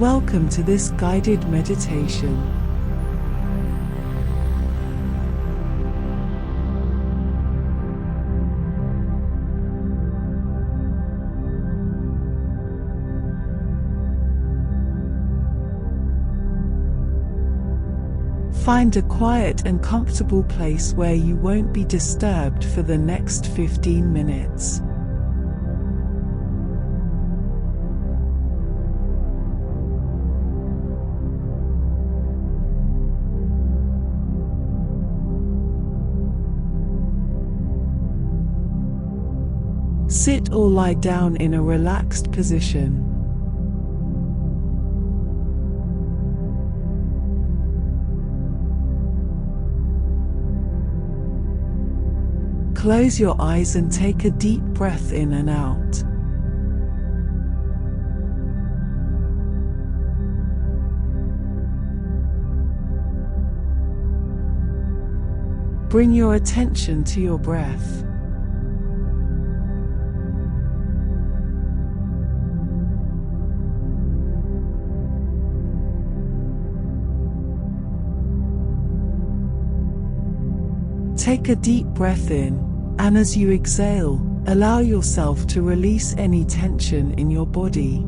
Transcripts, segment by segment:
Welcome to this guided meditation. Find a quiet and comfortable place where you won't be disturbed for the next 15 minutes. Sit or lie down in a relaxed position. Close your eyes and take a deep breath in and out. Bring your attention to your breath. Take a deep breath in, and as you exhale, allow yourself to release any tension in your body.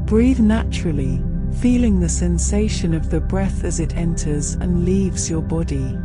Breathe naturally, feeling the sensation of the breath as it enters and leaves your body.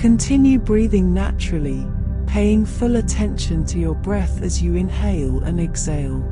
Continue breathing naturally, paying full attention to your breath as you inhale and exhale.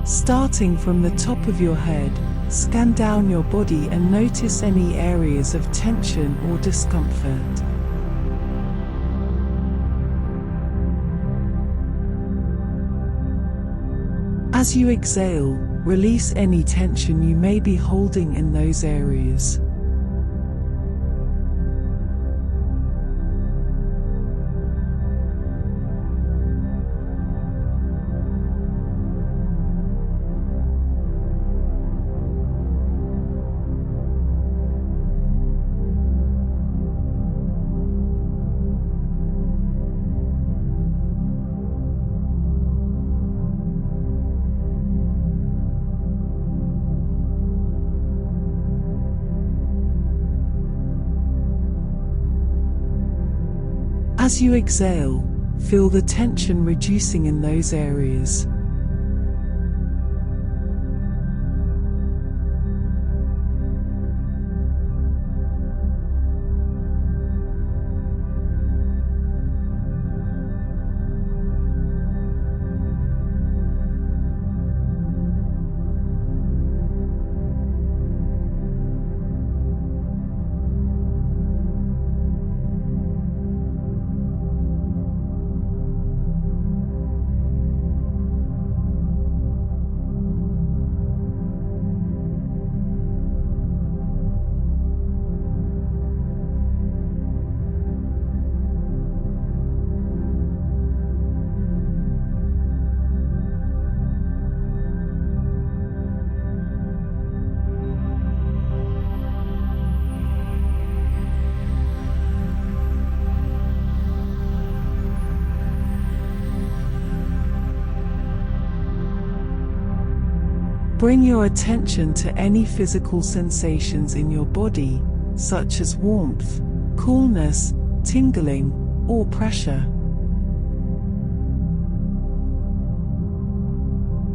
Starting from the top of your head, scan down your body and notice any areas of tension or discomfort. As you exhale, release any tension you may be holding in those areas. As you exhale, feel the tension reducing in those areas. Bring your attention to any physical sensations in your body, such as warmth, coolness, tingling, or pressure.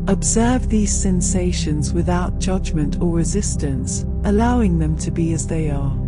Observe these sensations without judgment or resistance, allowing them to be as they are.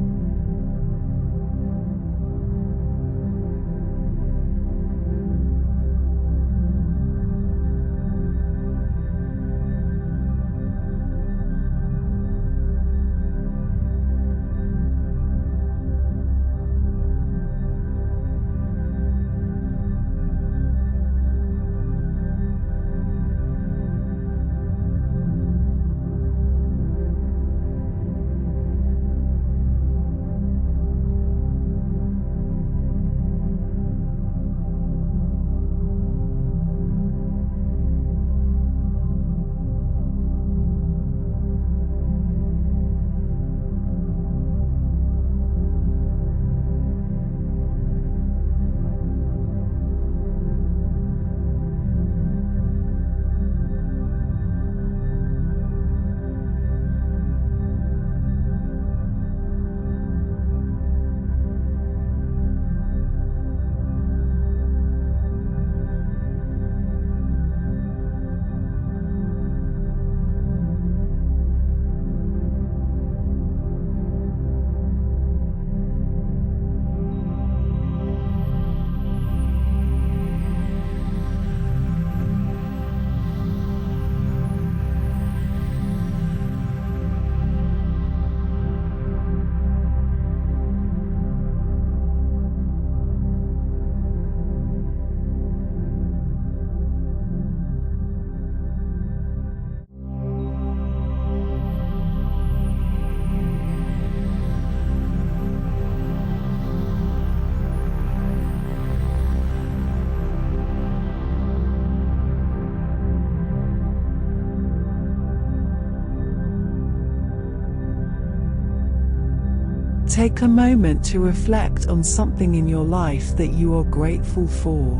Take a moment to reflect on something in your life that you are grateful for.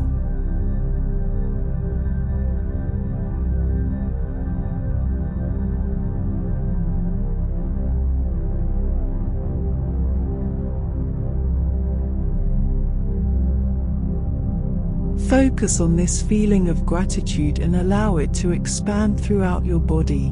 Focus on this feeling of gratitude and allow it to expand throughout your body.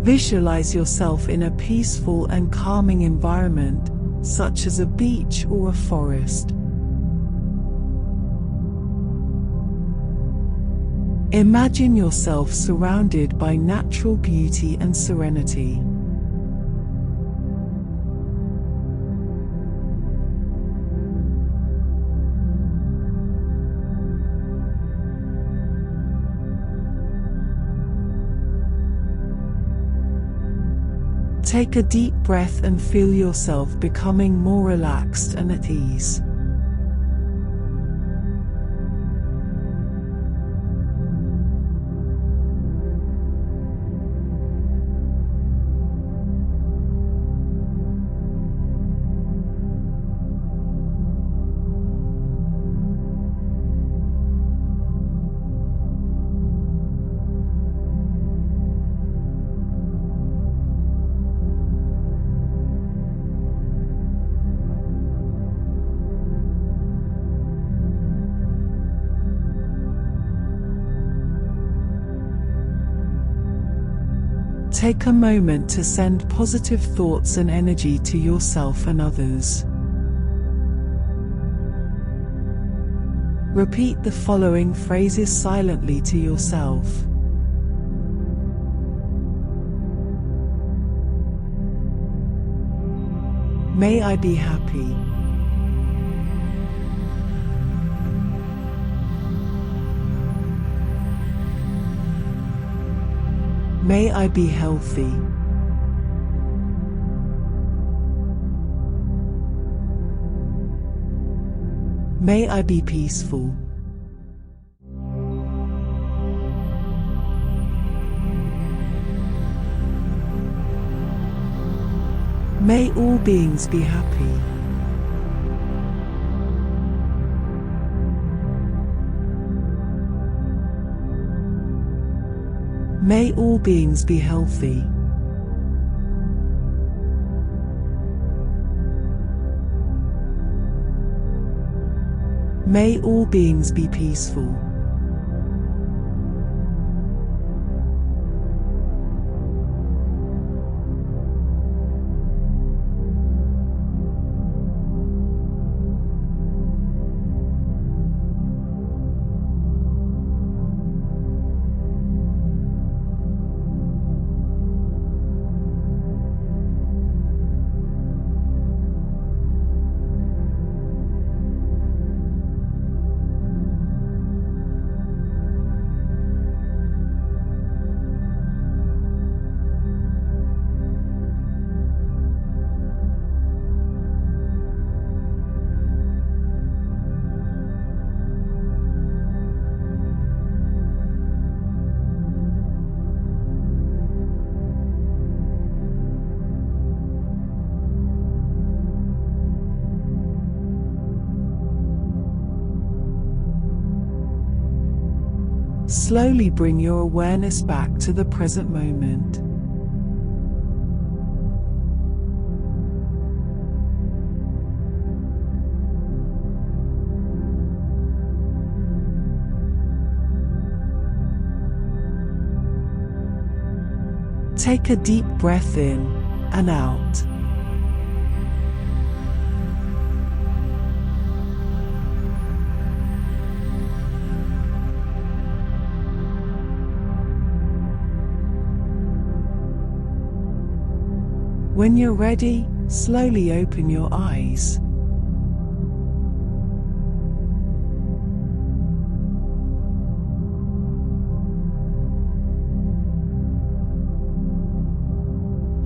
Visualize yourself in a peaceful and calming environment, such as a beach or a forest. Imagine yourself surrounded by natural beauty and serenity. Take a deep breath and feel yourself becoming more relaxed and at ease. Take a moment to send positive thoughts and energy to yourself and others. Repeat the following phrases silently to yourself. May I be happy. May I be healthy. May I be peaceful. May all beings be happy. May all beings be healthy. May all beings be peaceful. Slowly bring your awareness back to the present moment. Take a deep breath in and out. When you're ready, slowly open your eyes.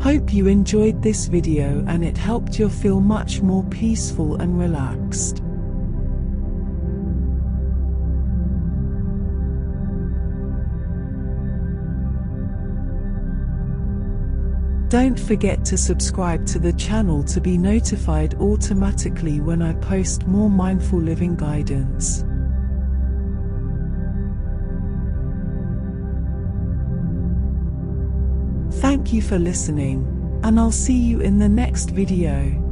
Hope you enjoyed this video and it helped you feel much more peaceful and relaxed. Don't forget to subscribe to the channel to be notified automatically when I post more mindful living guidance. Thank you for listening, and I'll see you in the next video.